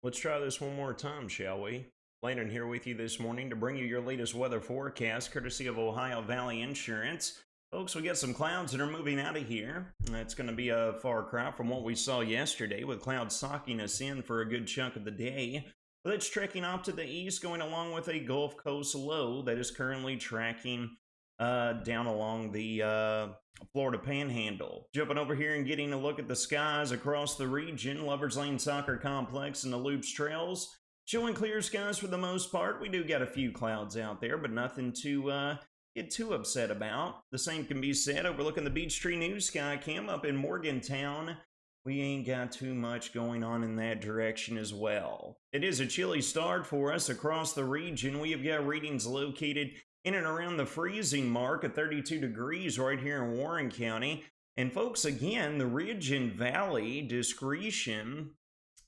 Let's try this one more time, shall we? Landon here with you this morning to bring you your latest weather forecast, courtesy of Ohio Valley Insurance. Folks, we got some clouds that are moving out of here. That's going to be a far cry from what we saw yesterday, with clouds socking us in for a good chunk of the day. But it's trekking off to the east, going along with a Gulf Coast low that is currently tracking down along the Florida Panhandle. Jumping over here and getting a look at the skies across the region. Lovers Lane Soccer Complex and the Loops Trails showing clear skies for the most part. We do got a few clouds out there, but nothing to get too upset about. The same can be said overlooking the Beech Tree News Sky Cam up in Morgantown. We ain't got too much going on in that direction as well. It is a chilly start for us across the region. We have got readings located in and around the freezing mark at 32 degrees right here in Warren County. And folks, again, the ridge and valley discretion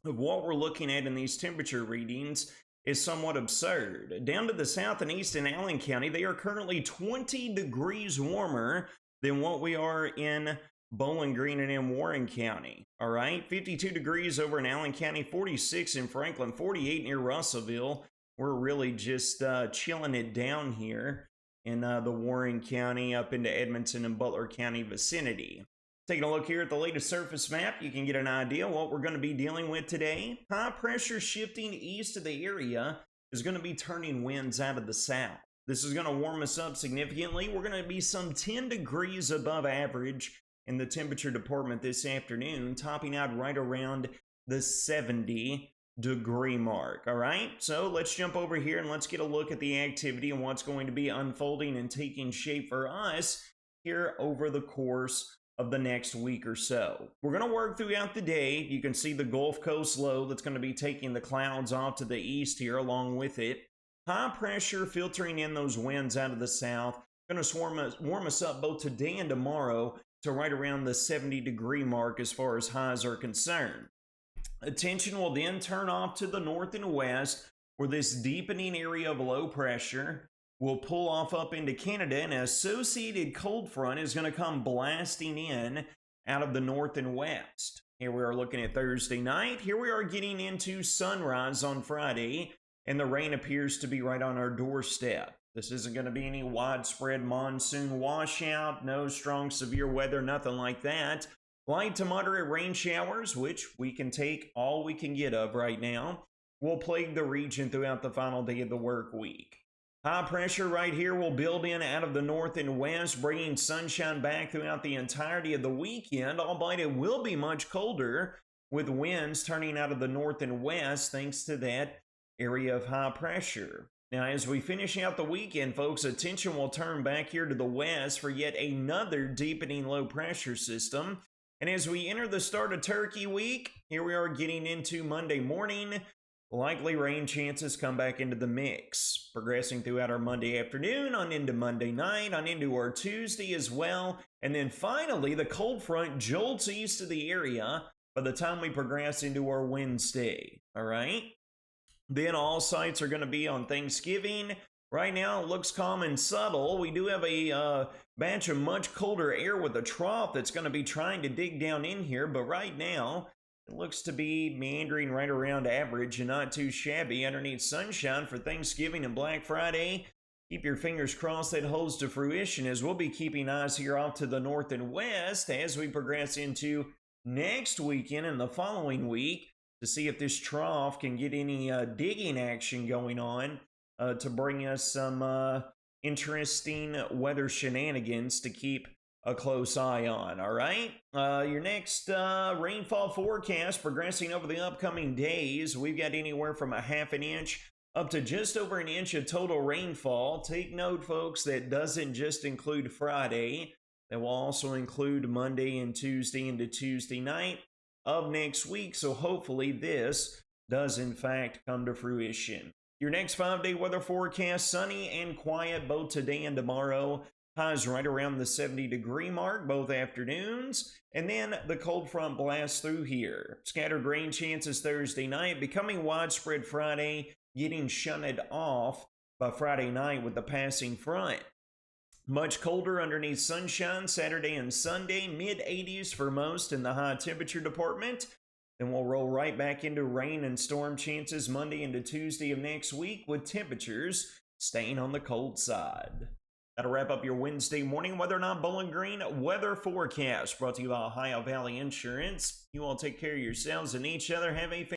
of what we're looking at in these temperature readings is somewhat absurd. Down to the south and east in Allen County, they are currently 20 degrees warmer than what we are in Bowling Green and in Warren County. All right, 52 degrees over in Allen County, 46 in Franklin, 48 near Russellville. We're really just chilling it down here in the Warren County up into Edmonton and Butler County vicinity. Taking a look here at the latest surface map, you can get an idea what we're going to be dealing with today. High pressure shifting east of the area is going to be turning winds out of the south. This is going to warm us up significantly. We're going to be some 10 degrees above average in the temperature department this afternoon, topping out right around the 70-degree mark. All right, so let's jump over here and let's get a look at the activity and what's going to be unfolding and taking shape for us here over the course of the next week or so. We're going to work throughout the day. You can see the Gulf Coast low that's going to be taking the clouds off to the east here along with it. High pressure filtering in those winds out of the south. Going to warm us up both today and tomorrow to right around the 70-degree mark as far as highs are concerned. Attention will then turn off to the north and west, where this deepening area of low pressure will pull off up into Canada, and an associated cold front is going to come blasting in out of the north and west. Here we are looking at Thursday night. Here we are getting into sunrise on Friday, and the rain appears to be right on our doorstep. This isn't going to be any widespread monsoon washout, no strong severe weather, nothing like that. Light to moderate rain showers, which we can take all we can get of right now, will plague the region throughout the final day of the work week. High pressure right here will build in out of the north and west, bringing sunshine back throughout the entirety of the weekend, albeit it will be much colder with winds turning out of the north and west thanks to that area of high pressure. Now, as we finish out the weekend, folks, attention will turn back here to the west for yet another deepening low pressure system. And as we enter the start of Turkey Week, here we are getting into Monday morning. Likely rain chances come back into the mix, progressing throughout our Monday afternoon, on into Monday night, on into our Tuesday as well. And then finally, the cold front jolts east of the area by the time we progress into our Wednesday. All right? Then all sites are going to be on Thanksgiving. Right now, it looks calm and subtle. We do have a batch of much colder air with a trough that's going to be trying to dig down in here. But right now, it looks to be meandering right around average and not too shabby underneath sunshine for Thanksgiving and Black Friday. Keep your fingers crossed that holds to fruition, as we'll be keeping eyes here off to the north and west as we progress into next weekend and the following week to see if this trough can get any digging action going on to bring us some interesting weather shenanigans to keep a close eye on. All right, your next rainfall forecast progressing over the upcoming days. We've got anywhere from a half an inch up to just over an inch of total rainfall. Take note, folks, that doesn't just include Friday. That will also include Monday and Tuesday into Tuesday night of next week. So hopefully this does in fact come to fruition. Your next 5-day weather forecast, sunny and quiet both today and tomorrow. Highs right around the 70-degree mark both afternoons. And then the cold front blasts through here. Scattered rain chances Thursday night, becoming widespread Friday, getting shunted off by Friday night with the passing front. Much colder underneath sunshine Saturday and Sunday, mid-80s for most in the high temperature department. Then we'll roll right back into rain and storm chances Monday into Tuesday of next week, with temperatures staying on the cold side. That'll wrap up your Wednesday morning Weather Not Bowling Green weather forecast, brought to you by Ohio Valley Insurance. You all take care of yourselves and each other. Have a